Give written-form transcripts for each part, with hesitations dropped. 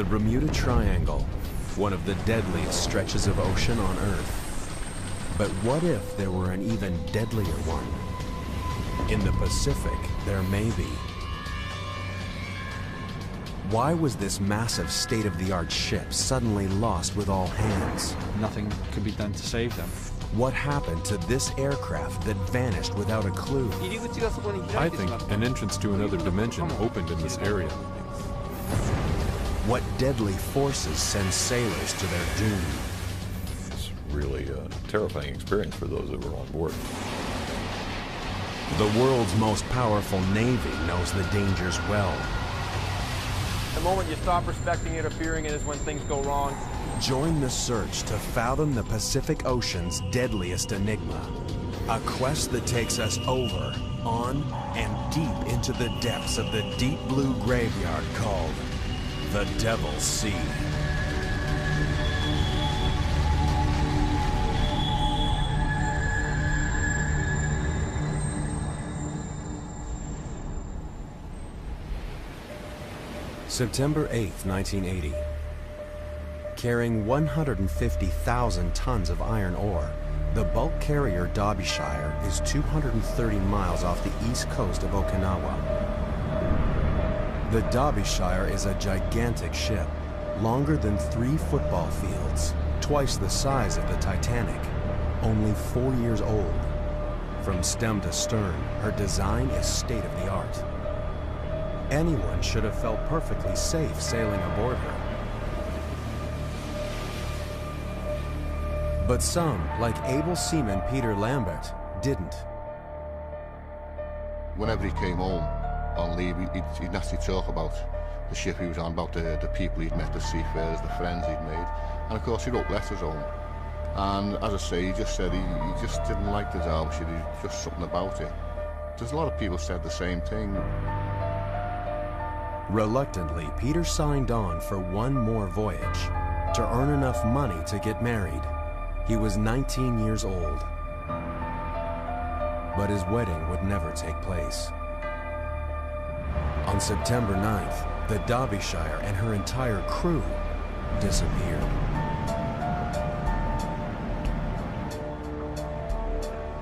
The Bermuda Triangle, one of the deadliest stretches of ocean on Earth. But what if there were an even deadlier one? In the Pacific, there may be. Why was this massive state-of-the-art ship suddenly lost with all hands? Nothing could be done to save them. What happened to this aircraft that vanished without a clue? I think an entrance to another dimension opened in this area. What deadly forces send sailors to their doom? It's really a terrifying experience for those that were on board. The world's most powerful navy knows the dangers well. The moment you stop respecting it or fearing it is when things go wrong. Join the search to fathom the Pacific Ocean's deadliest enigma. A quest that takes us over, on, and deep into the depths of the deep blue graveyard called the Devil's Sea. September 8th, 1980. Carrying 150,000 tons of iron ore, the bulk carrier Derbyshire is 230 miles off the east coast of Okinawa. The Derbyshire is a gigantic ship, longer than 3 football fields, twice the size of the Titanic, only 4 years old. From stem to stern, her design is state-of-the-art. Anyone should have felt perfectly safe sailing aboard her. But some, like able seaman Peter Lambert, didn't. Whenever he came home on leave, he'd naturally talk about the ship he was on, about the people he'd met, the seafarers, the friends he'd made. And of course he wrote letters home. And as I say, he just said he just didn't like the Derbyshire, there was just something about it. There's a lot of people said the same thing. Reluctantly, Peter signed on for one more voyage to earn enough money to get married. He was 19 years old. But his wedding would never take place. On September 9th, the Derbyshire and her entire crew disappeared.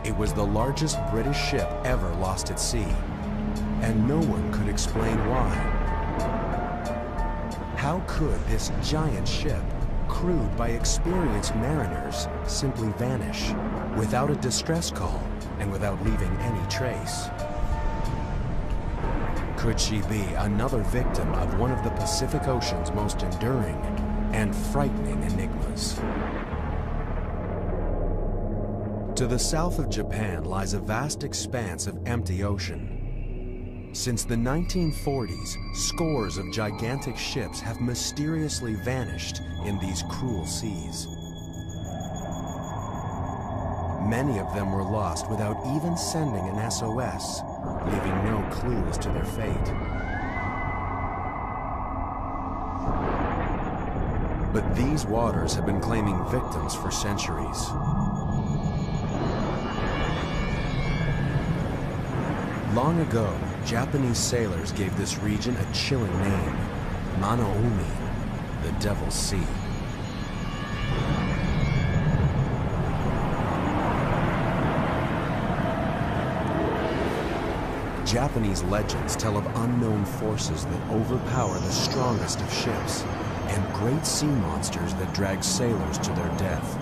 It was the largest British ship ever lost at sea, and no one could explain why. How could this giant ship, crewed by experienced mariners, simply vanish without a distress call and without leaving any trace? Could she be another victim of one of the Pacific Ocean's most enduring and frightening enigmas? To the south of Japan lies a vast expanse of empty ocean. Since the 1940s, scores of gigantic ships have mysteriously vanished in these cruel seas. Many of them were lost without even sending an SOS, leaving no clues to their fate. But these waters have been claiming victims for centuries. Long ago, Japanese sailors gave this region a chilling name, Mano-Umi, the Devil's Sea. Japanese legends tell of unknown forces that overpower the strongest of ships, and great sea monsters that drag sailors to their death.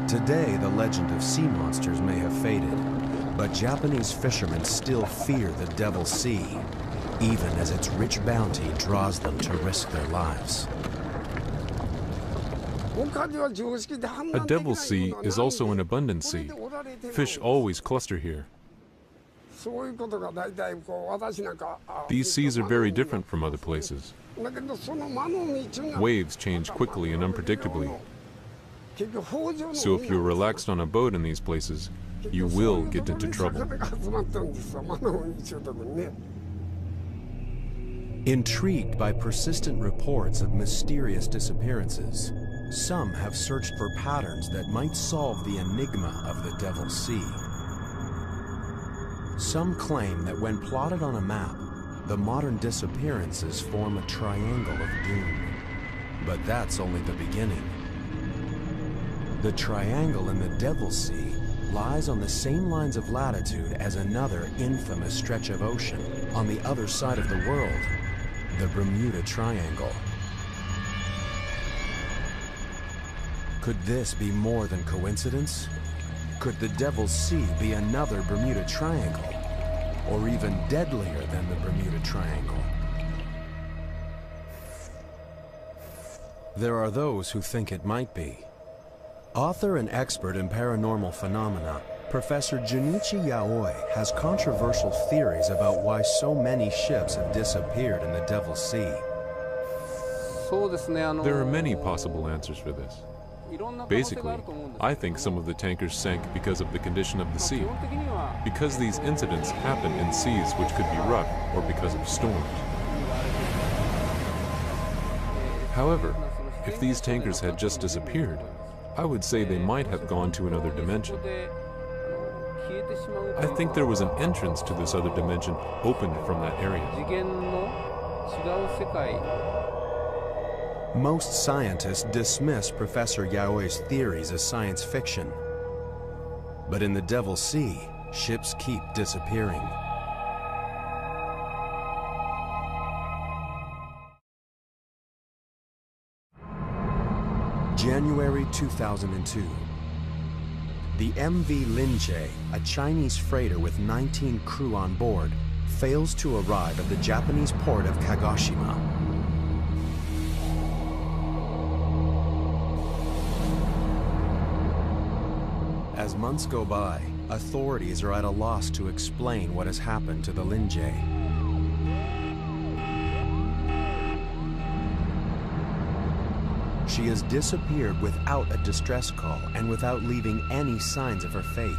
Today, the legend of sea monsters may have faded, but Japanese fishermen still fear the Devil's Sea, even as its rich bounty draws them to risk their lives. A Devil's Sea is also an abundant sea. Fish always cluster here. These seas are very different from other places. Waves change quickly and unpredictably. So if you're relaxed on a boat in these places, you will get into trouble. Intrigued by persistent reports of mysterious disappearances, some have searched for patterns that might solve the enigma of the Devil's Sea. Some claim that when plotted on a map, the modern disappearances form a triangle of doom. But that's only the beginning. The triangle in the Devil's Sea lies on the same lines of latitude as another infamous stretch of ocean on the other side of the world, the Bermuda Triangle. Could this be more than coincidence? Could the Devil's Sea be another Bermuda Triangle, or even deadlier than the Bermuda Triangle? There are those who think it might be. Author and expert in paranormal phenomena, Professor Junichi Yaoi has controversial theories about why so many ships have disappeared in the Devil's Sea. There are many possible answers for this. Basically, I think some of the tankers sank because of the condition of the sea, because these incidents happen in seas which could be rough, or because of storms. However, if these tankers had just disappeared, I would say they might have gone to another dimension. I think there was an entrance to this other dimension opened from that area. Most scientists dismiss Professor Yaoi's theories as science fiction. But in the Devil's Sea, ships keep disappearing. January 2002. The MV Linjie, a Chinese freighter with 19 crew on board, fails to arrive at the Japanese port of Kagoshima. As months go by, authorities are at a loss to explain what has happened to the Linjie. She has disappeared without a distress call and without leaving any signs of her fate.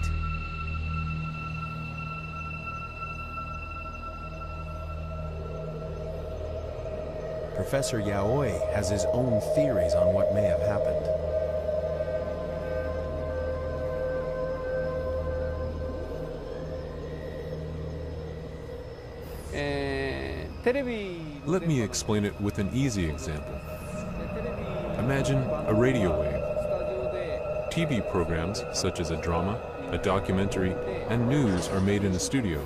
Professor Yaoi has his own theories on what may have happened. Let me explain it with an easy example. Imagine a radio wave. TV programs such as a drama, a documentary, and news are made in a studio.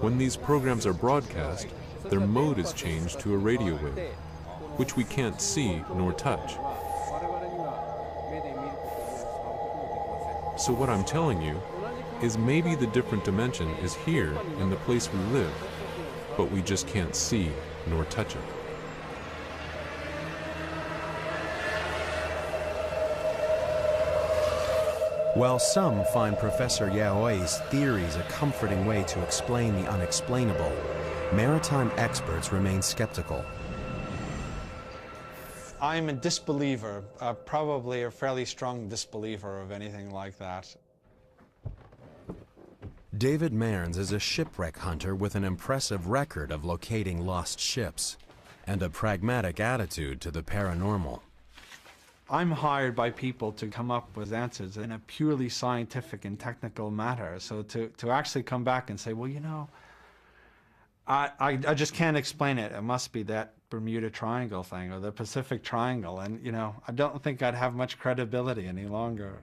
When these programs are broadcast, their mode is changed to a radio wave, which we can't see nor touch. So what I'm telling you is maybe the different dimension is here in the place we live, but we just can't see nor touch it. While some find Professor Yaoi's theories a comforting way to explain the unexplainable, maritime experts remain skeptical. I'm a disbeliever, probably a fairly strong disbeliever of anything like that. David Mearns is a shipwreck hunter with an impressive record of locating lost ships and a pragmatic attitude to the paranormal. I'm hired by people to come up with answers in a purely scientific and technical matter. So to actually come back and say, well, you know, I just can't explain it. It must be that Bermuda Triangle thing or the Pacific Triangle. And, you know, I don't think I'd have much credibility any longer.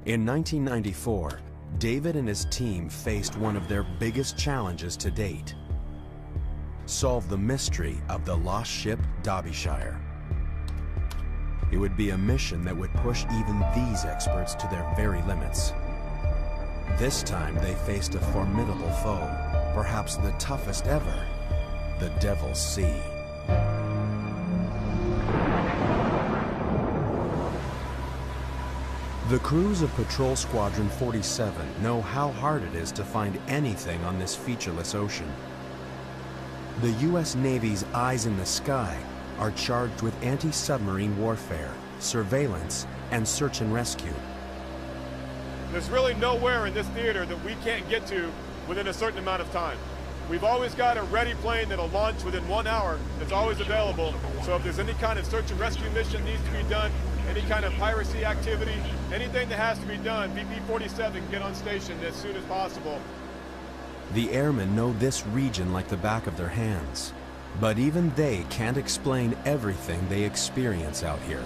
In 1994, David and his team faced one of their biggest challenges to date: solve the mystery of the lost ship Derbyshire. It would be a mission that would push even these experts to their very limits. This time they faced a formidable foe, perhaps the toughest ever, the Devil's Sea. The crews of Patrol Squadron 47 know how hard it is to find anything on this featureless ocean. The U.S. Navy's eyes in the sky are charged with anti-submarine warfare, surveillance, and search and rescue, There's really nowhere in this theater that we can't get to within a certain amount of time. We've always got a ready plane that'll launch within 1 hour. That's always available. So if there's any kind of search and rescue mission needs to be done, any kind of piracy activity, anything that has to be done, BP-47 can get on station as soon as possible. The airmen know this region like the back of their hands, but even they can't explain everything they experience out here.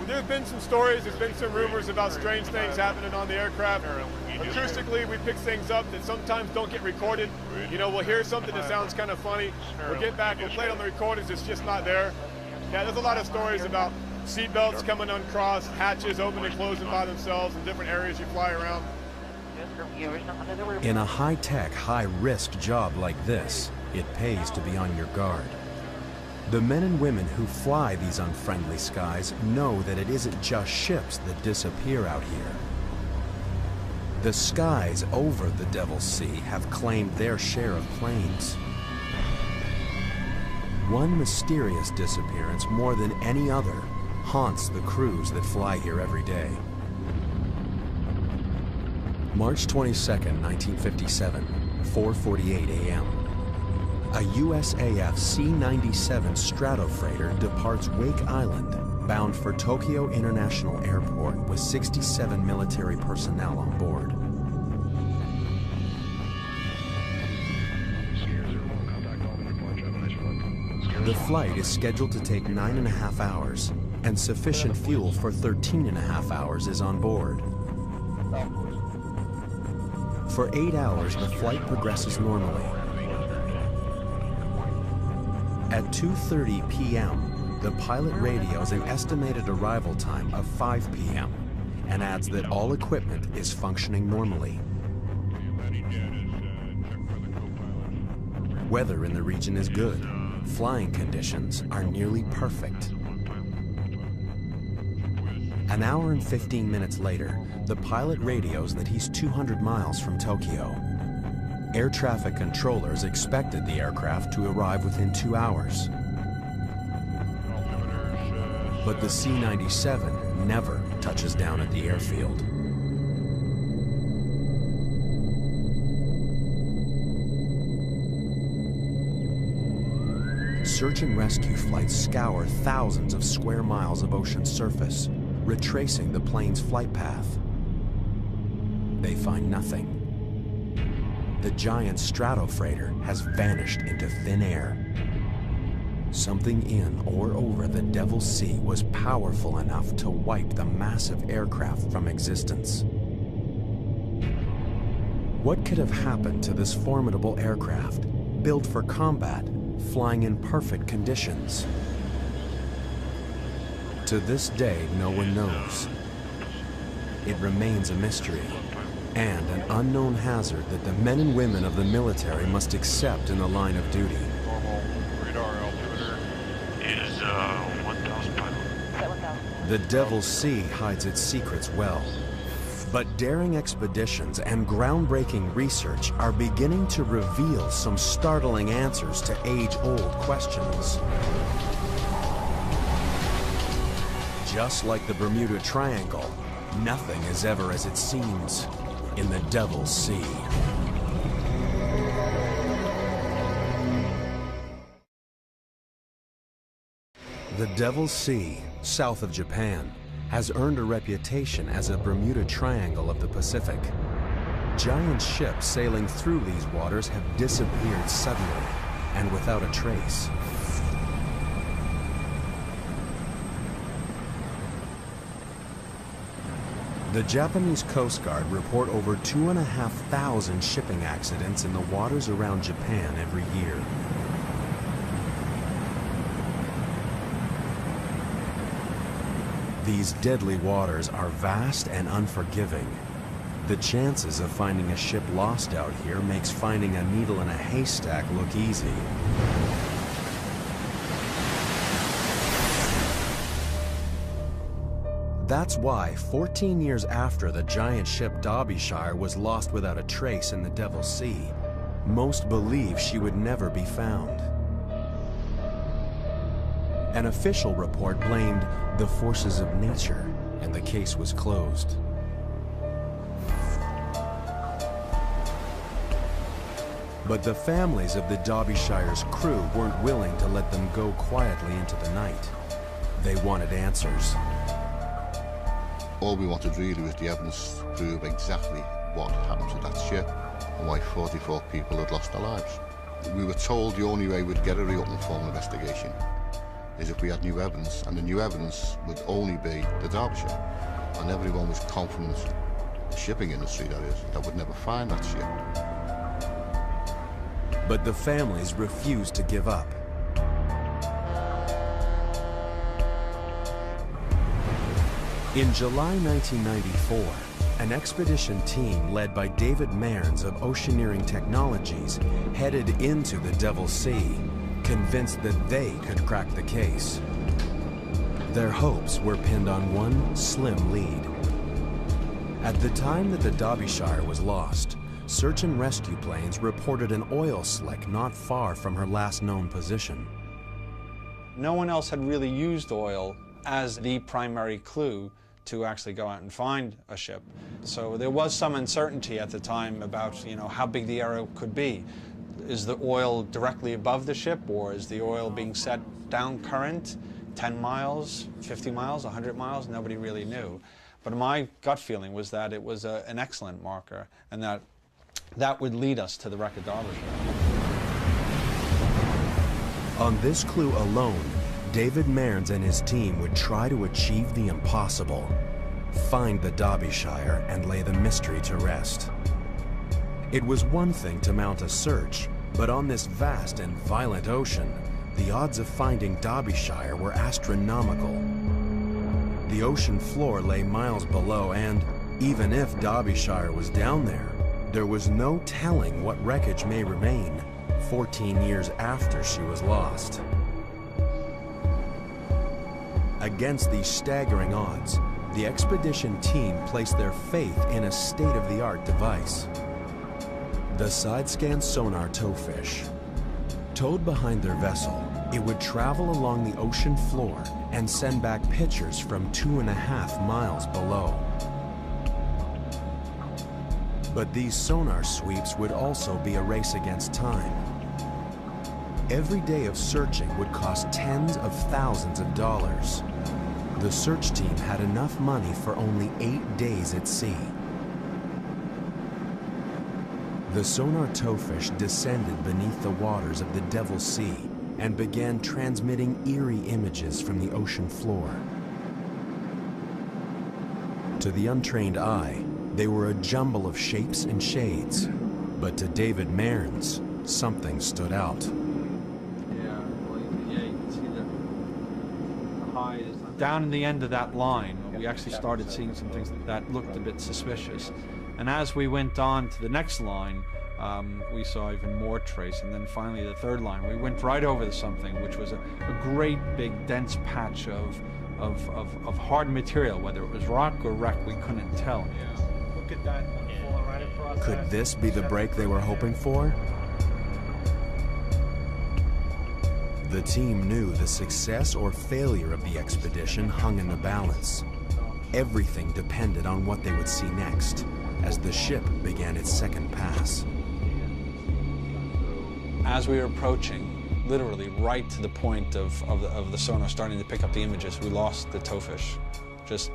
There's been some stories, there's been some rumors about strange things happening on the aircraft. Acoustically, we pick things up that sometimes don't get recorded. You know, we'll hear something that sounds kind of funny. We'll get back, we'll play it on the recordings, it's just not there. Yeah, there's a lot of stories about seatbelts coming uncrossed, hatches open and closing by themselves in different areas you fly around. In a high-tech, high-risk job like this, it pays to be on your guard. The men and women who fly these unfriendly skies know that it isn't just ships that disappear out here. The skies over the Devil's Sea have claimed their share of planes. One mysterious disappearance more than any other haunts the crews that fly here every day. March 22nd, 1957, 4:48 a.m. A USAF C-97 Stratofreighter departs Wake Island, bound for Tokyo International Airport with 67 military personnel on board. The flight is scheduled to take 9.5 hours, and sufficient fuel for 13.5 hours is on board. For 8 hours, the flight progresses normally. At 2:30 p.m., the pilot radios an estimated arrival time of 5 p.m. and adds that all equipment is functioning normally. Weather in the region is good. Flying conditions are nearly perfect. An hour and 15 minutes later, the pilot radios that he's 200 miles from Tokyo. Air traffic controllers expected the aircraft to arrive within 2 hours. But the C-97 never touches down at the airfield. Search and rescue flights scour thousands of square miles of ocean surface, retracing the plane's flight path. They find nothing. The giant Stratofreighter has vanished into thin air. Something in or over the Devil's Sea was powerful enough to wipe the massive aircraft from existence. What could have happened to this formidable aircraft, built for combat, flying in perfect conditions? To this day, no one knows. It remains a mystery, and an unknown hazard that the men and women of the military must accept in the line of duty. Normal radar altimeter is 1,500. The Devil's Sea hides its secrets well, but daring expeditions and groundbreaking research are beginning to reveal some startling answers to age-old questions. Just like the Bermuda Triangle, nothing is ever as it seems in the Devil's Sea. The Devil's Sea, south of Japan, has earned a reputation as a Bermuda Triangle of the Pacific. Giant ships sailing through these waters have disappeared suddenly and without a trace. The Japanese Coast Guard report over 2,500 shipping accidents in the waters around Japan every year. These deadly waters are vast and unforgiving. The chances of finding a ship lost out here makes finding a needle in a haystack look easy. That's why, 14 years after the giant ship Derbyshire was lost without a trace in the Devil's Sea, most believe she would never be found. An official report blamed the forces of nature, and the case was closed. But the families of the Derbyshire's crew weren't willing to let them go quietly into the night. They wanted answers. All we wanted really was the evidence to prove exactly what happened to that ship and why 44 people had lost their lives. We were told the only way we'd get a real and full investigation is if we had new evidence, and the new evidence would only be the Derbyshire. And everyone was confident, the shipping industry that is, that would never find that ship. But the families refused to give up. In July 1994, an expedition team led by David Mearns of Oceaneering Technologies headed into the Devil's Sea, convinced that they could crack the case. Their hopes were pinned on one slim lead. At the time that the Derbyshire was lost, search and rescue planes reported an oil slick not far from her last known position. No one else had really used oil as the primary clue to actually go out and find a ship. So there was some uncertainty at the time about, you know, how big the area could be. Is the oil directly above the ship, or is the oil being set down current, 10 miles, 50 miles, 100 miles? Nobody really knew. But my gut feeling was that it was an excellent marker, and that would lead us to the wreck of Derbyshire. On this clue alone, David Mearns and his team would try to achieve the impossible: find the Derbyshire and lay the mystery to rest. It was one thing to mount a search, but on this vast and violent ocean, the odds of finding Derbyshire were astronomical. The ocean floor lay miles below, and even if Derbyshire was down there was no telling what wreckage may remain 14 years after she was lost. Against these staggering odds, the expedition team placed their faith in a state-of-the-art device: the side-scan sonar towfish. Towed behind their vessel, it would travel along the ocean floor and send back pictures from 2.5 miles below. But these sonar sweeps would also be a race against time. Every day of searching would cost tens of thousands of dollars. The search team had enough money for only 8 days at sea. The sonar towfish descended beneath the waters of the Devil's Sea and began transmitting eerie images from the ocean floor. To the untrained eye, they were a jumble of shapes and shades, but to David Mearns, something stood out. Down in the end of that line, we actually started seeing some things that looked a bit suspicious. And as we went on to the next line, we saw even more trace. And then finally the third line, we went right over to something which was a great big dense patch of hard material. Whether it was rock or wreck, we couldn't tell. Look at that one falling right across. Could this be the break they were hoping for? The team knew the success or failure of the expedition hung in the balance. Everything depended on what they would see next, as the ship began its second pass. As we were approaching, literally right to the point of the sonar starting to pick up the images, we lost the towfish. Just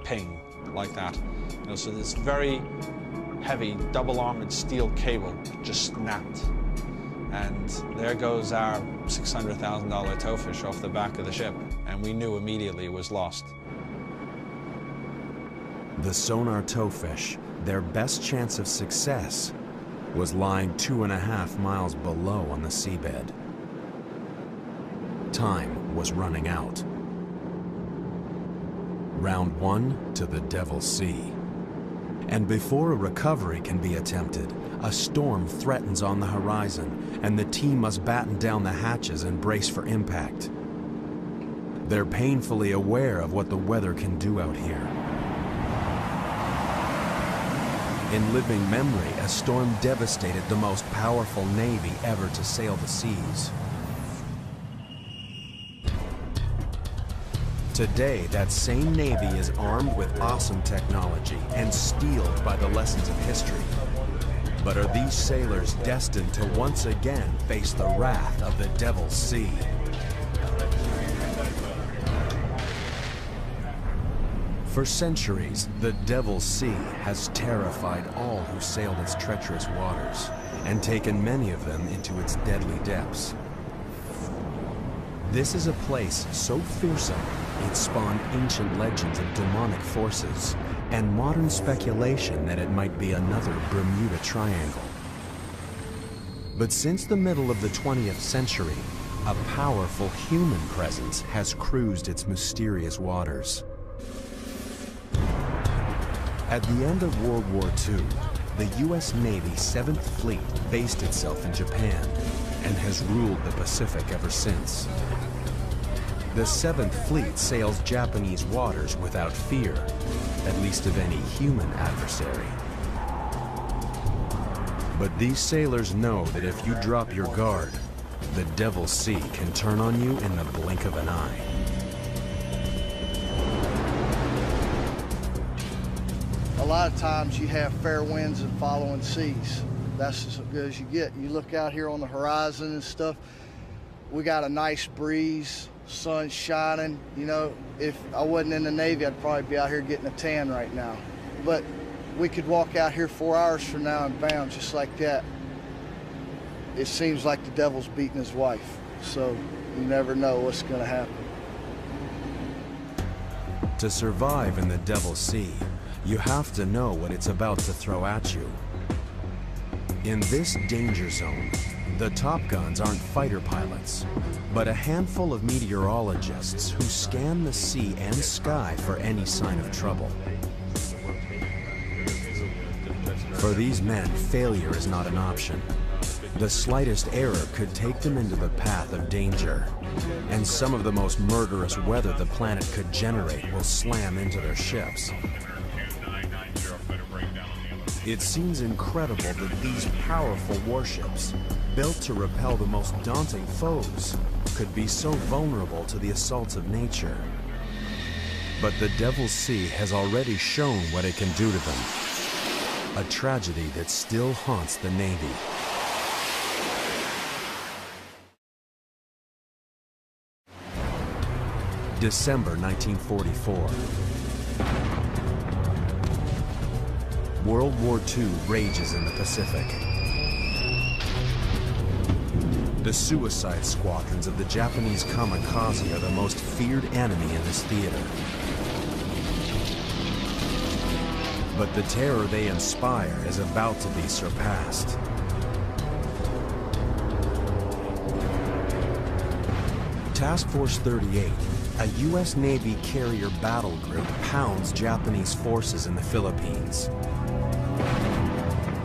ping, like that. You know, so this very heavy, double-armored steel cable just snapped. And there goes our $600,000 towfish off the back of the ship, and we knew immediately it was lost. The sonar towfish, their best chance of success, was lying 2.5 miles below on the seabed. Time was running out. Round 1 to the Devil's Sea. And before a recovery can be attempted, a storm threatens on the horizon, and the team must batten down the hatches and brace for impact. They're painfully aware of what the weather can do out here. In living memory, a storm devastated the most powerful navy ever to sail the seas. Today, that same navy is armed with awesome technology and steeled by the lessons of history. But are these sailors destined to once again face the wrath of the Devil's Sea? For centuries, the Devil's Sea has terrified all who sailed its treacherous waters and taken many of them into its deadly depths. This is a place so fearsome, it spawned ancient legends of demonic forces and modern speculation that it might be another Bermuda Triangle. But since the middle of the 20th century, a powerful human presence has cruised its mysterious waters. At the end of World War II, the U.S. Navy 7th Fleet based itself in Japan and has ruled the Pacific ever since. The 7th Fleet sails Japanese waters without fear, at least of any human adversary. But these sailors know that if you drop your guard, the Devil's Sea can turn on you in the blink of an eye. A lot of times you have fair winds and following seas. That's as good as you get. You look out here on the horizon and stuff, we got a nice breeze, sun's shining. You know, if I wasn't in the Navy, I'd probably be out here getting a tan right now. But we could walk out here 4 hours from now and bam, just like that. It seems like the devil's beating his wife. So you never know what's gonna happen. To survive in the Devil's Sea, you have to know what it's about to throw at you. In this danger zone, the Top Guns aren't fighter pilots, but a handful of meteorologists who scan the sea and sky for any sign of trouble. For these men, failure is not an option. The slightest error could take them into the path of danger, and some of the most murderous weather the planet could generate will slam into their ships. It seems incredible that these powerful warships, built to repel the most daunting foes, could be so vulnerable to the assaults of nature. But the Devil's Sea has already shown what it can do to them. A tragedy that still haunts the Navy. December 1944. World War II rages in the Pacific. The suicide squadrons of the Japanese kamikaze are the most feared enemy in this theater. But the terror they inspire is about to be surpassed. Task Force 38, a U.S. Navy carrier battle group, pounds Japanese forces in the Philippines,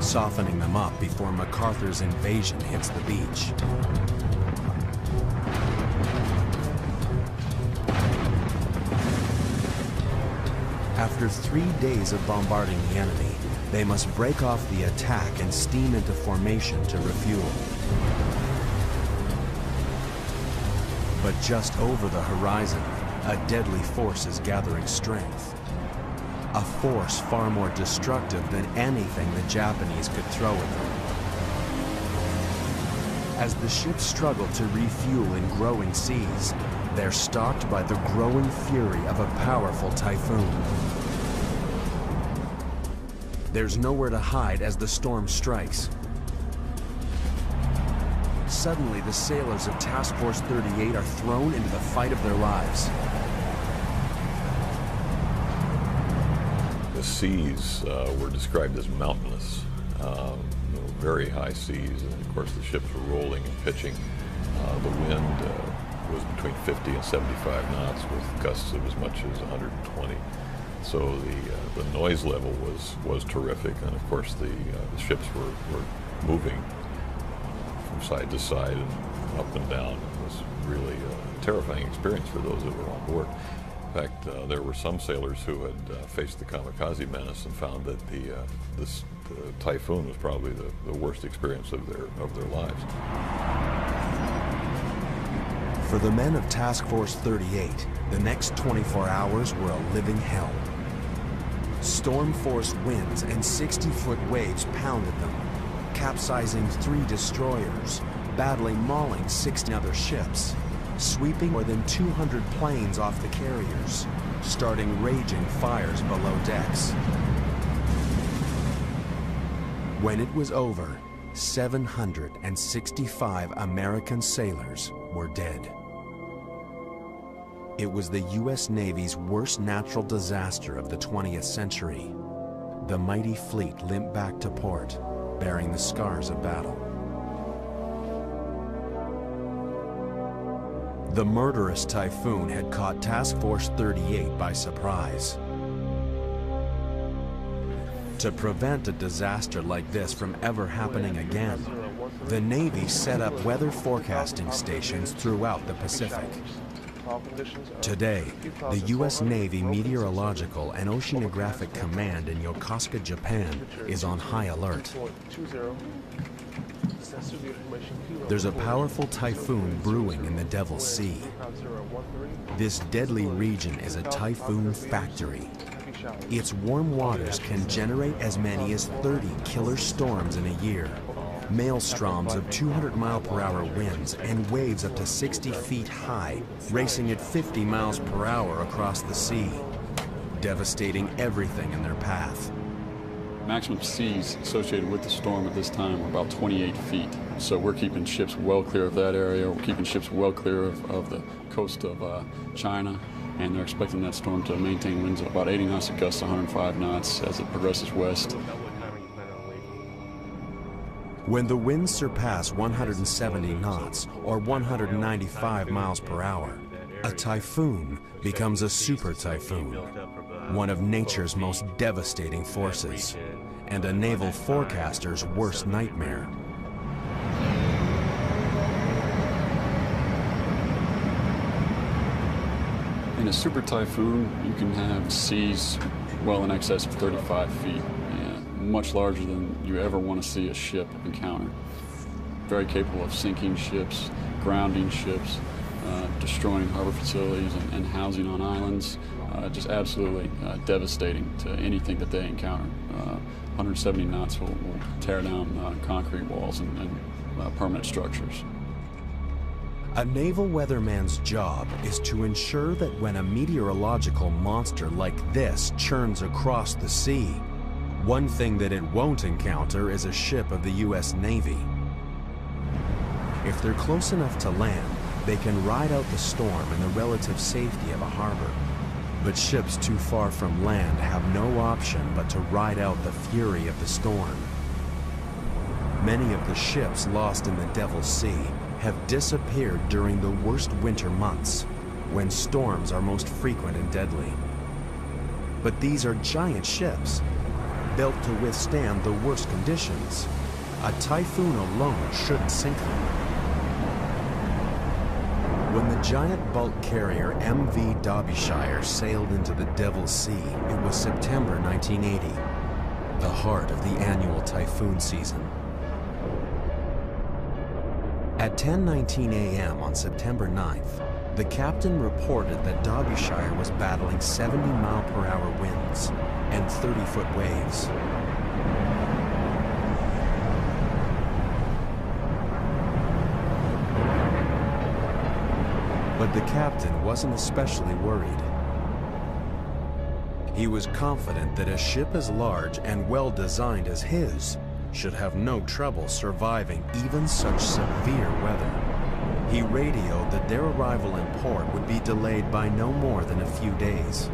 softening them up before MacArthur's invasion hits the beach. After 3 days of bombarding the enemy, they must break off the attack and steam into formation to refuel. But just over the horizon, a deadly force is gathering strength. A force far more destructive than anything the Japanese could throw at them. As the ships struggle to refuel in growing seas, they're stalked by the growing fury of a powerful typhoon. There's nowhere to hide as the storm strikes. Suddenly, the sailors of Task Force 38 are thrown into the fight of their lives. The seas were described as mountainous, very high seas, and of course the ships were rolling and pitching. The wind was between 50 and 75 knots with gusts of as much as 120. So the noise level was terrific, and of course the ships were moving from side to side and up and down. It was really a terrifying experience for those that were on board. In fact, there were some sailors who had faced the kamikaze menace and found that the typhoon was probably the worst experience of their lives. For the men of Task Force 38, the next 24 hours were a living hell. Storm-force winds and 60-foot waves pounded them, capsizing 3 destroyers, badly mauling 60 other ships, sweeping more than 200 planes off the carriers, starting raging fires below decks. When it was over, 765 American sailors were dead. It was the U.S. Navy's worst natural disaster of the 20th century. The mighty fleet limped back to port, bearing the scars of battle. The murderous typhoon had caught Task Force 38 by surprise. To prevent a disaster like this from ever happening again, the Navy set up weather forecasting stations throughout the Pacific. Today, the U.S. Navy Meteorological and Oceanographic Command in Yokosuka, Japan, is on high alert. There's a powerful typhoon brewing in the Devil's Sea. This deadly region is a typhoon factory. Its warm waters can generate as many as 30 killer storms in a year. Maelstroms of 200-mile-per-hour winds and waves up to 60 feet high, racing at 50 miles per hour across the sea, devastating everything in their path. Maximum seas associated with the storm at this time are about 28 feet. So we're keeping ships well clear of that area. We're keeping ships well clear of the coast of China, and they're expecting that storm to maintain winds of about 80 knots at gusts, 105 knots as it progresses west. When the winds surpass 170 knots or 195 miles per hour, a typhoon becomes a super typhoon, one of nature's most devastating forces, and a naval forecaster's worst nightmare. In a super typhoon, you can have seas well in excess of 35 feet. Much larger than you ever want to see a ship encounter. Very capable of sinking ships, grounding ships, destroying harbor facilities and housing on islands. Just absolutely devastating to anything that they encounter. 170 knots will tear down concrete walls and permanent structures. A naval weatherman's job is to ensure that when a meteorological monster like this churns across the sea, one thing that it won't encounter is a ship of the U.S. Navy. If they're close enough to land, they can ride out the storm in the relative safety of a harbor. But ships too far from land have no option but to ride out the fury of the storm. Many of the ships lost in the Devil's Sea have disappeared during the worst winter months, when storms are most frequent and deadly. But these are giant ships, built to withstand the worst conditions. A typhoon alone shouldn't sink them. When the giant bulk carrier MV Derbyshire sailed into the Devil's Sea, it was September 1980, the heart of the annual typhoon season. At 10:19 a.m. on September 9th, the captain reported that Derbyshire was battling 70-mile-per-hour winds and 30-foot waves. But the captain wasn't especially worried. He was confident that a ship as large and well-designed as his should have no trouble surviving even such severe weather. He radioed that their arrival in port would be delayed by no more than a few days.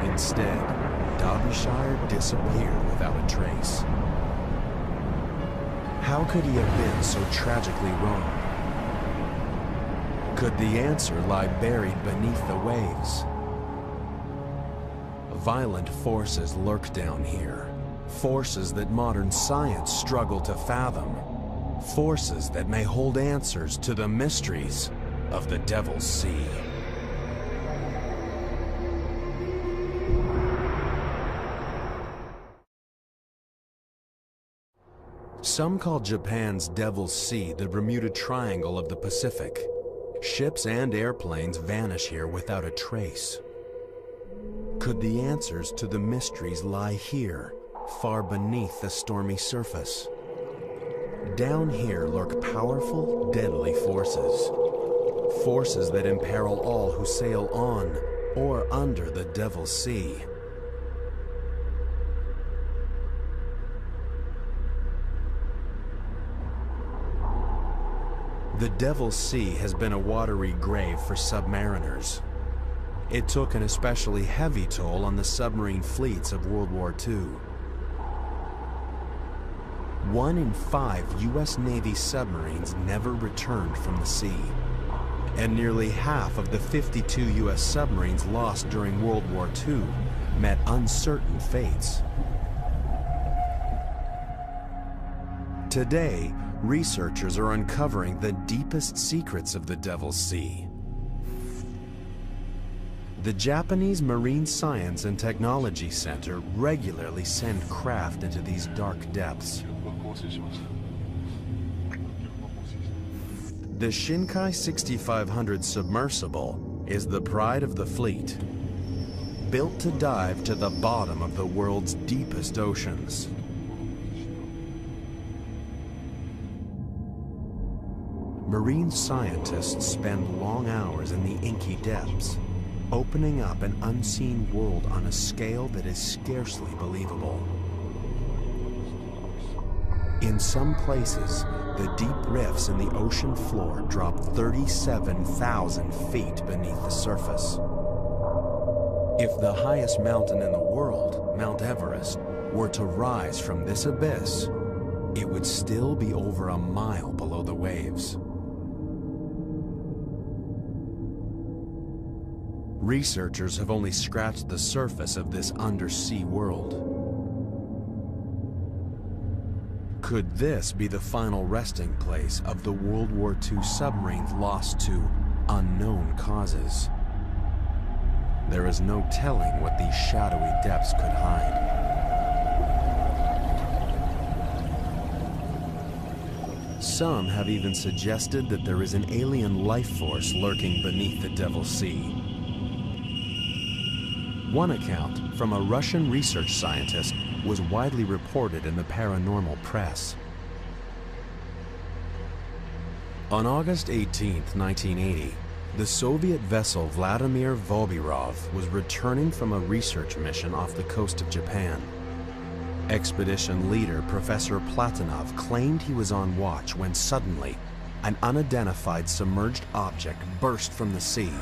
Instead, Derbyshire disappeared without a trace. How could he have been so tragically wrong? Could the answer lie buried beneath the waves? Violent forces lurk down here. Forces that modern science struggle to fathom. Forces that may hold answers to the mysteries of the Devil's Sea. Some call Japan's Devil's Sea the Bermuda Triangle of the Pacific. Ships and airplanes vanish here without a trace. Could the answers to the mysteries lie here, far beneath the stormy surface. Down here lurk powerful, deadly forces. Forces that imperil all who sail on or under the Devil's Sea. The Devil's Sea has been a watery grave for submariners. It took an especially heavy toll on the submarine fleets of World War II. 1 in 5 U.S. Navy submarines never returned from the sea, and nearly half of the 52 U.S. submarines lost during World War II met uncertain fates. Today, researchers are uncovering the deepest secrets of the Devil's Sea. The Japanese Marine Science and Technology Center regularly send craft into these dark depths. The Shinkai 6500 submersible is the pride of the fleet, built to dive to the bottom of the world's deepest oceans. Marine scientists spend long hours in the inky depths, opening up an unseen world on a scale that is scarcely believable. In some places, the deep rifts in the ocean floor drop 37,000 feet beneath the surface. If the highest mountain in the world, Mount Everest, were to rise from this abyss, it would still be over a mile below the waves. Researchers have only scratched the surface of this undersea world. Could this be the final resting place of the World War II submarines lost to unknown causes? There is no telling what these shadowy depths could hide. Some have even suggested that there is an alien life force lurking beneath the Devil's Sea. One account from a Russian research scientist was widely reported in the paranormal press. On August 18, 1980, the Soviet vessel Vladimir Vobirov was returning from a research mission off the coast of Japan. Expedition leader Professor Platonov claimed he was on watch when suddenly an unidentified submerged object burst from the sea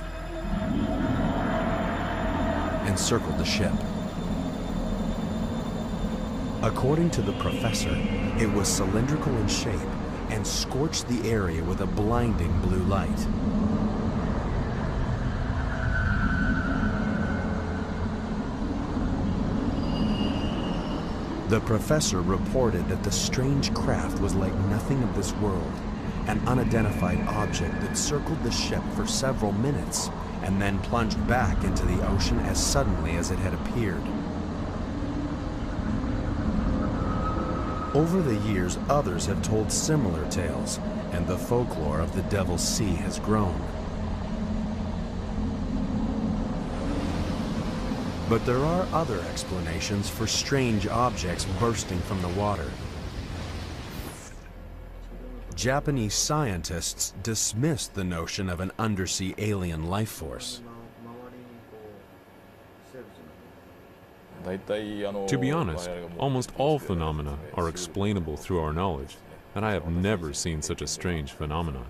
and circled the ship. According to the professor, it was cylindrical in shape and scorched the area with a blinding blue light. The professor reported that the strange craft was like nothing of this world, an unidentified object that circled the ship for several minutes and then plunged back into the ocean as suddenly as it had appeared. Over the years, others have told similar tales, and the folklore of the Devil's Sea has grown. But there are other explanations for strange objects bursting from the water. Japanese scientists dismissed the notion of an undersea alien life force. To be honest, almost all phenomena are explainable through our knowledge, and I have never seen such a strange phenomenon.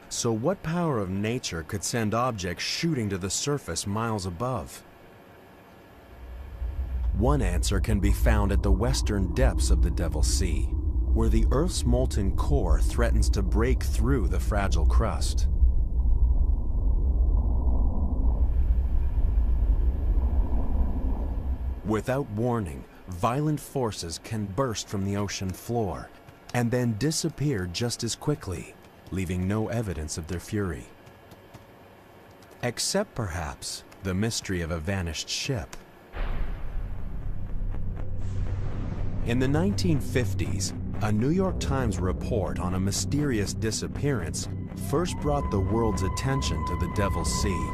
So what power of nature could send objects shooting to the surface miles above? One answer can be found at the western depths of the Devil's Sea, where the Earth's molten core threatens to break through the fragile crust. Without warning, violent forces can burst from the ocean floor and then disappear just as quickly, leaving no evidence of their fury. Except perhaps the mystery of a vanished ship. In the 1950s, a New York Times report on a mysterious disappearance first brought the world's attention to the Devil's Sea.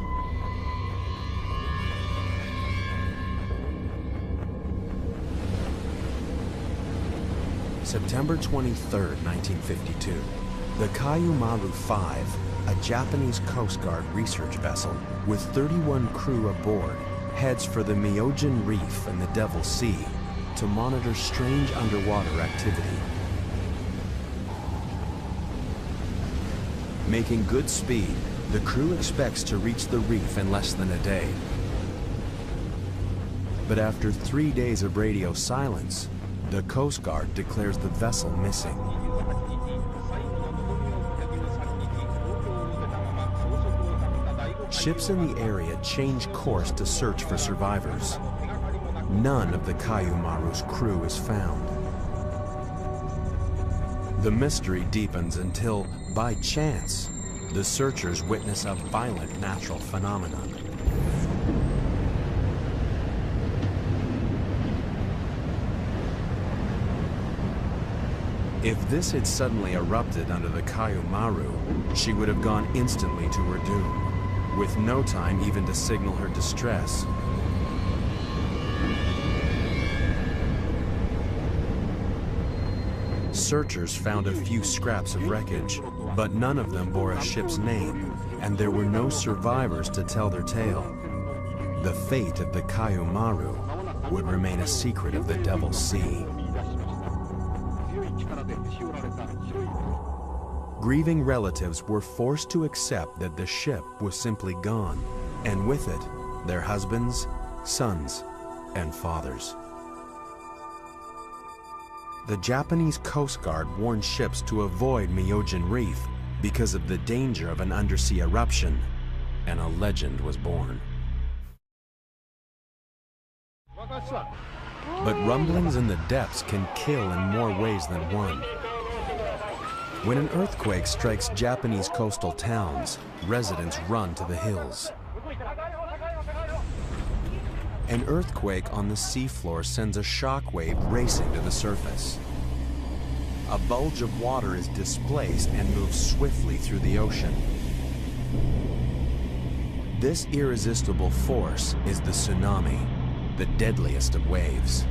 September 23, 1952, the Kayumaru 5, a Japanese Coast Guard research vessel with 31 crew aboard, heads for the Myojin Reef in the Devil's Sea to monitor strange underwater activity. Making good speed, the crew expects to reach the reef in less than a day. But after 3 days of radio silence, the Coast Guard declares the vessel missing. Ships in the area change course to search for survivors. None of the Kayumaru's crew is found. The mystery deepens until, by chance, the searchers witness a violent natural phenomenon. If this had suddenly erupted under the Kayumaru, she would have gone instantly to her doom, with no time even to signal her distress. Searchers found a few scraps of wreckage, but none of them bore a ship's name, and there were no survivors to tell their tale. The fate of the Kayumaru would remain a secret of the Devil's Sea. Grieving relatives were forced to accept that the ship was simply gone, and with it, their husbands, sons, and fathers. The Japanese Coast Guard warned ships to avoid Myojin Reef because of the danger of an undersea eruption, and a legend was born. But rumblings in the depths can kill in more ways than one. When an earthquake strikes Japanese coastal towns, residents run to the hills. An earthquake on the seafloor sends a shockwave racing to the surface. A bulge of water is displaced and moves swiftly through the ocean. This irresistible force is the tsunami, the deadliest of waves.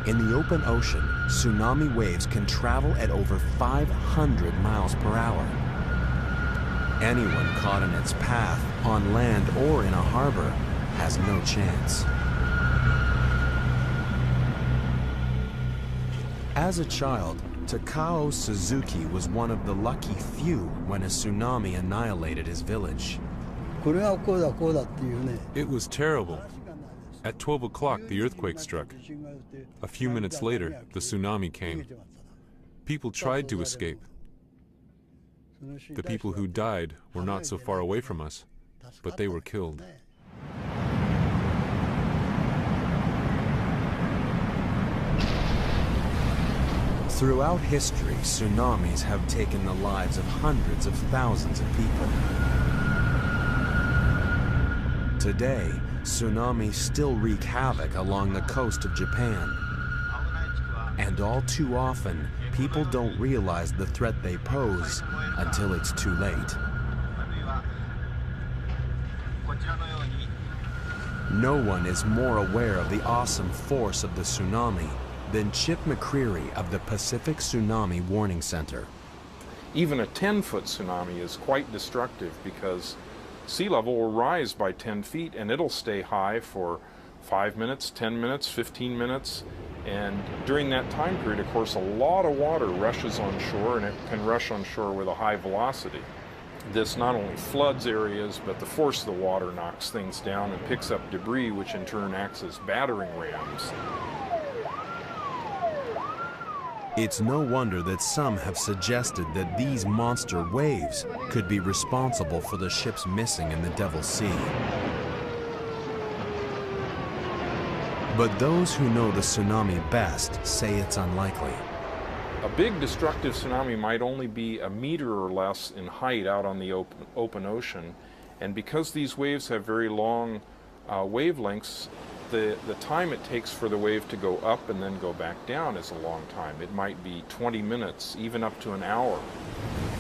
In the open ocean, tsunami waves can travel at over 500 miles per hour. Anyone caught in its path, on land or in a harbor, has no chance. As a child, Takao Suzuki was one of the lucky few when a tsunami annihilated his village. It was terrible. At 12 o'clock, the earthquake struck. A few minutes later, the tsunami came. People tried to escape. The people who died were not so far away from us, but they were killed. Throughout history, tsunamis have taken the lives of hundreds of thousands of people. Today, tsunamis still wreak havoc along the coast of Japan. And all too often, people don't realize the threat they pose until it's too late. No one is more aware of the awesome force of the tsunami than Chip McCreary of the Pacific Tsunami Warning Center. Even a 10-foot tsunami is quite destructive because sea level will rise by 10 feet and it'll stay high for 5 minutes, 10 minutes, 15 minutes. And during that time period, of course, a lot of water rushes on shore, and it can rush on shore with a high velocity. This not only floods areas, but the force of the water knocks things down and picks up debris, which in turn acts as battering rams. It's no wonder that some have suggested that these monster waves could be responsible for the ships missing in the Devil's Sea. But those who know the tsunami best say it's unlikely. A big destructive tsunami might only be a meter or less in height out on the open ocean, and because these waves have very long wavelengths, the time it takes for the wave to go up and then go back down is a long time. It might be 20 minutes, even up to an hour.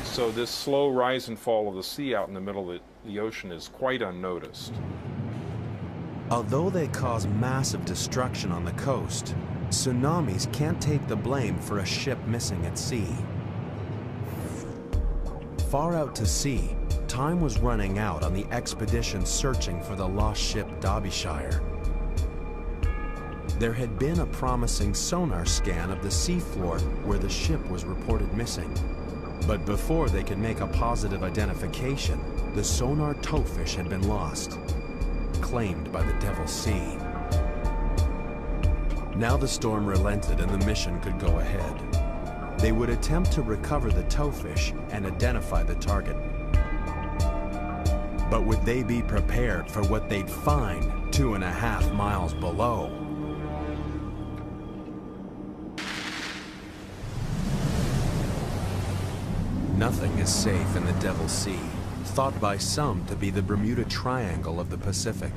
So this slow rise and fall of the sea out in the middle of the ocean is quite unnoticed. Although they cause massive destruction on the coast, Tsunamis can't take the blame for a ship missing at sea. Far out to sea, time was running out on the expedition searching for the lost ship Derbyshire. There had been a promising sonar scan of the seafloor where the ship was reported missing. But before they could make a positive identification, the sonar towfish had been lost, claimed by the Devil's Sea. Now the storm relented and the mission could go ahead. They would attempt to recover the towfish and identify the target. But would they be prepared for what they'd find 2.5 miles below? Nothing is safe in the Devil's Sea, thought by some to be the Bermuda Triangle of the Pacific.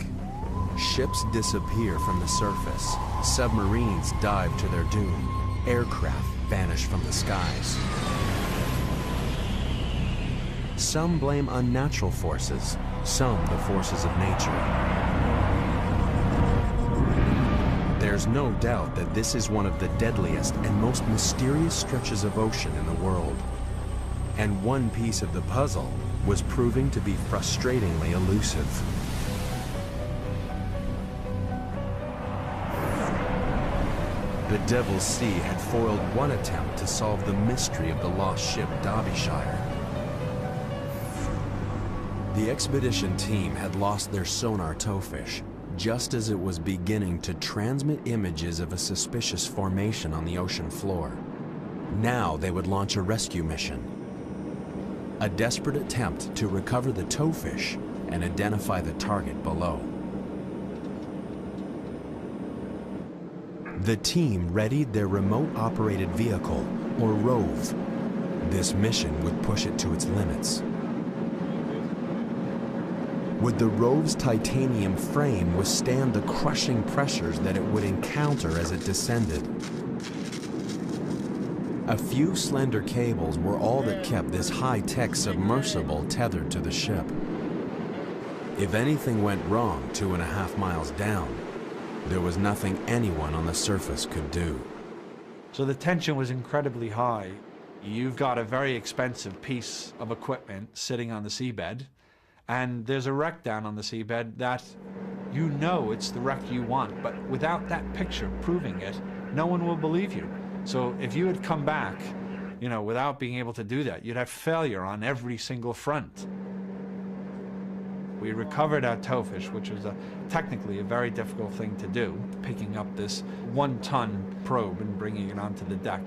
Ships disappear from the surface, submarines dive to their doom, aircraft vanish from the skies. Some blame unnatural forces, some the forces of nature. There's no doubt that this is one of the deadliest and most mysterious stretches of ocean in the world. And one piece of the puzzle was proving to be frustratingly elusive. The Devil's Sea had foiled one attempt to solve the mystery of the lost ship Derbyshire. The expedition team had lost their sonar towfish just as it was beginning to transmit images of a suspicious formation on the ocean floor. Now they would launch a rescue mission. A desperate attempt to recover the towfish and identify the target below. The team readied their remote-operated vehicle, or ROVE. This mission would push it to its limits. Would the ROVE's titanium frame withstand the crushing pressures that it would encounter as it descended? A few slender cables were all that kept this high-tech submersible tethered to the ship. If anything went wrong 2.5 miles down, there was nothing anyone on the surface could do. So the tension was incredibly high. You've got a very expensive piece of equipment sitting on the seabed, and there's a wreck down on the seabed that you know it's the wreck you want, but without that picture proving it, no one will believe you. So if you had come back, you know, without being able to do that, you'd have failure on every single front. We recovered our towfish, which was technically a very difficult thing to do, picking up this 1-ton probe and bringing it onto the deck.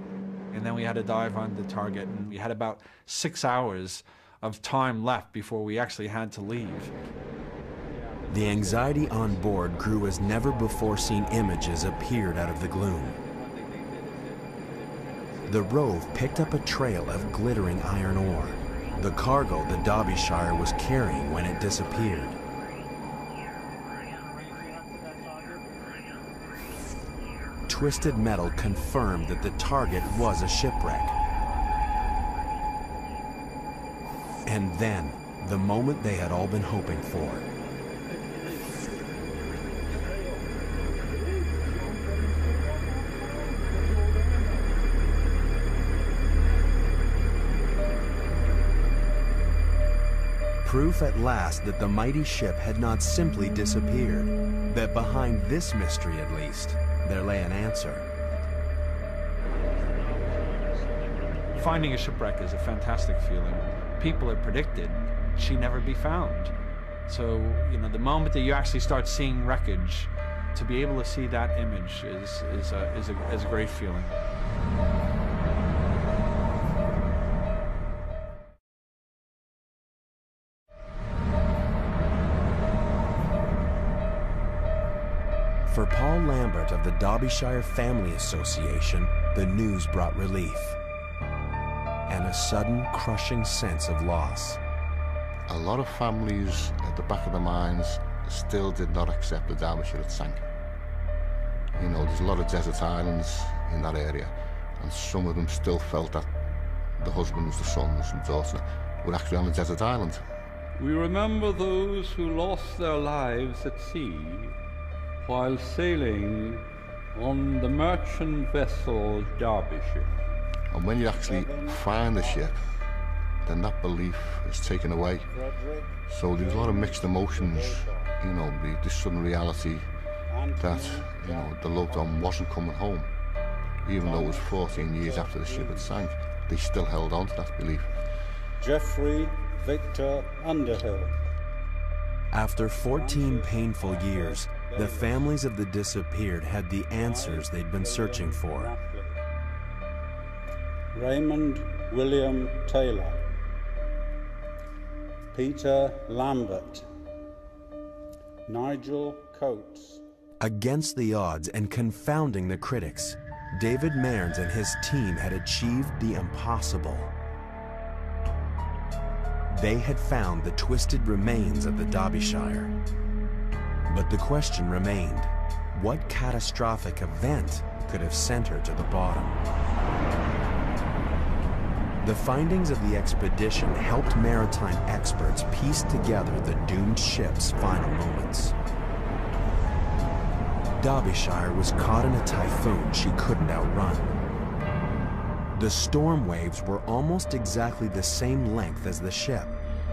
And then we had to dive on the target, and we had about 6 hours of time left before we actually had to leave. The anxiety on board grew as never before seen images appeared out of the gloom. The ROVE picked up a trail of glittering iron ore, the cargo the Derbyshire was carrying when it disappeared. Twisted metal confirmed that the target was a shipwreck. And then, the moment they had all been hoping for. Proof at last that the mighty ship had not simply disappeared, that behind this mystery at least, there lay an answer. Finding a shipwreck is a fantastic feeling. People had predicted she'd never be found. So, you know, the moment that you actually start seeing wreckage, to be able to see that image is a great feeling. For Paul Lambert of the Derbyshire Family Association, the news brought relief and a sudden crushing sense of loss. A lot of families at the back of their minds still did not accept the Derbyshire had sank. You know, there's a lot of desert islands in that area, and some of them still felt that the husbands, the sons and daughters were actually on a desert island. We remember those who lost their lives at sea while sailing on the merchant vessel Derbyshire. And when you actually find the ship, then that belief is taken away. So there's a lot of mixed emotions, you know, the sudden reality that, you know, the loved one wasn't coming home. Even though it was 14 years after the ship had sank, they still held on to that belief. Geoffrey Victor Underhill. After 14 painful years, the families of the disappeared had the answers they'd been searching for. Raymond William Taylor. Peter Lambert. Nigel Coates. Against the odds and confounding the critics, David Mearns and his team had achieved the impossible. They had found the twisted remains of the Derbyshire. But the question remained, what catastrophic event could have sent her to the bottom? The findings of the expedition helped maritime experts piece together the doomed ship's final moments. Derbyshire was caught in a typhoon she couldn't outrun. The storm waves were almost exactly the same length as the ship,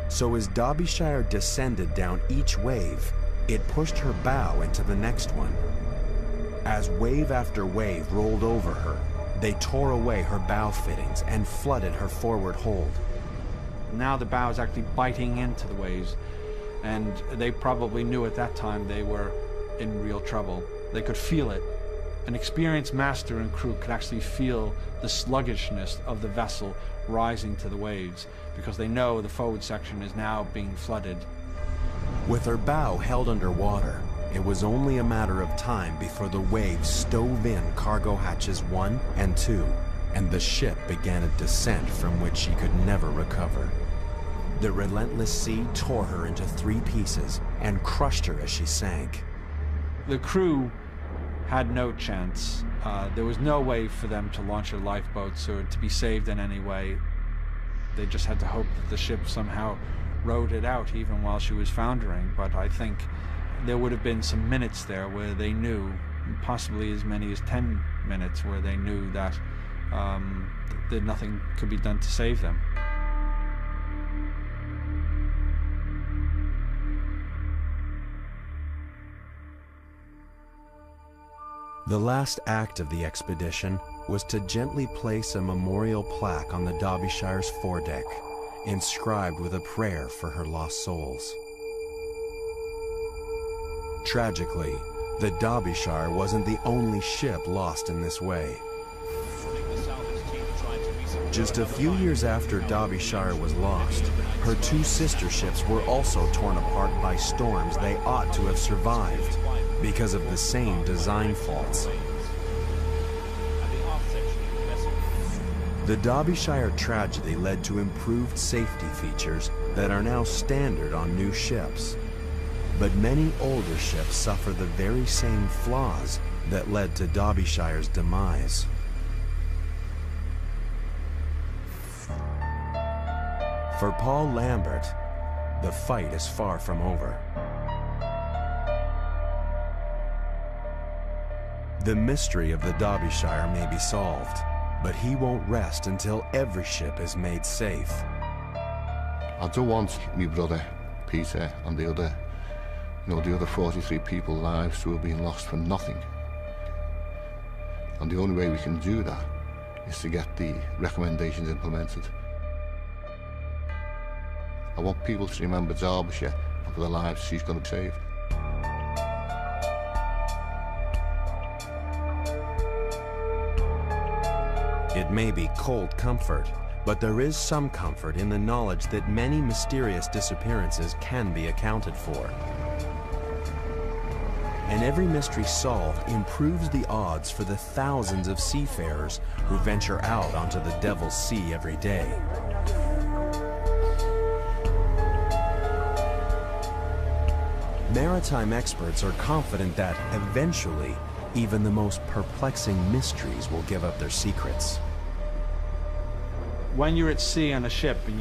so as Derbyshire descended down each wave, it pushed her bow into the next one. As wave after wave rolled over her, they tore away her bow fittings and flooded her forward hold. Now the bow is actually biting into the waves, and they probably knew at that time they were in real trouble. They could feel it. An experienced master and crew could actually feel the sluggishness of the vessel rising to the waves, because they know the forward section is now being flooded. With her bow held under water, it was only a matter of time before the waves stove in cargo hatches 1 and 2, and the ship began a descent from which she could never recover. The relentless sea tore her into 3 pieces and crushed her as she sank. The crew had no chance. There was no way for them to launch their lifeboats or to be saved in any way. They just had to hope that the ship somehow rode it out even while she was foundering. But I think there would have been some minutes there where they knew, possibly as many as 10 minutes, where they knew that, that nothing could be done to save them. The last act of the expedition was to gently place a memorial plaque on the Derbyshire's foredeck, inscribed with a prayer for her lost souls. Tragically, the Derbyshire wasn't the only ship lost in this way. Just a few years after Derbyshire was lost, her 2 sister ships were also torn apart by storms they ought to have survived, because of the same design faults. The Derbyshire tragedy led to improved safety features that are now standard on new ships. But many older ships suffer the very same flaws that led to Derbyshire's demise. For Paul Lambert, the fight is far from over. The mystery of the Derbyshire may be solved, but he won't rest until every ship is made safe. I don't want my brother, Peter, and the other 43 people's lives who have been lost for nothing. And the only way we can do that is to get the recommendations implemented. I want people to remember Derbyshire and for the lives she's going to save. It may be cold comfort, but there is some comfort in the knowledge that many mysterious disappearances can be accounted for. And every mystery solved improves the odds for the thousands of seafarers who venture out onto the Devil's Sea every day. Maritime experts are confident that, eventually, even the most perplexing mysteries will give up their secrets. When you're at sea on a ship and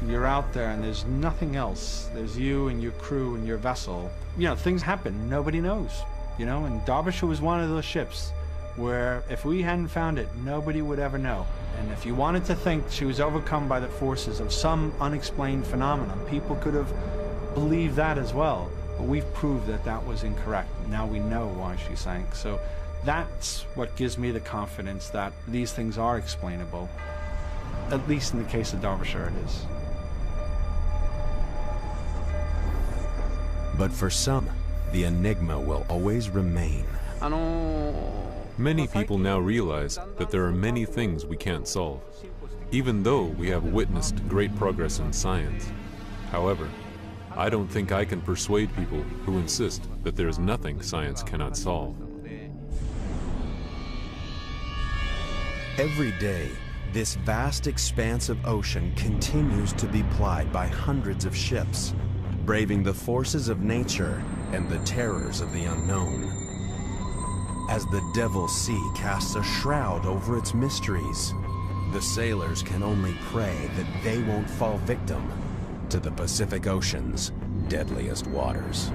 you're out there and there's nothing else, there's you and your crew and your vessel, you know, things happen, nobody knows. you know, and Derbyshire was one of those ships where if we hadn't found it, nobody would ever know. And if you wanted to think she was overcome by the forces of some unexplained phenomenon, people could have believed that as well. But we've proved that that was incorrect. Now we know why she sank. So that's what gives me the confidence that these things are explainable. At least in the case of Derbyshire, it is. But for some, the enigma will always remain. Many people now realize that there are many things we can't solve, even though we have witnessed great progress in science. However, I don't think I can persuade people who insist that there is nothing science cannot solve. Every day, this vast expanse of ocean continues to be plied by hundreds of ships, braving the forces of nature and the terrors of the unknown. As the Devil Sea casts a shroud over its mysteries, the sailors can only pray that they won't fall victim to the Pacific Ocean's deadliest waters.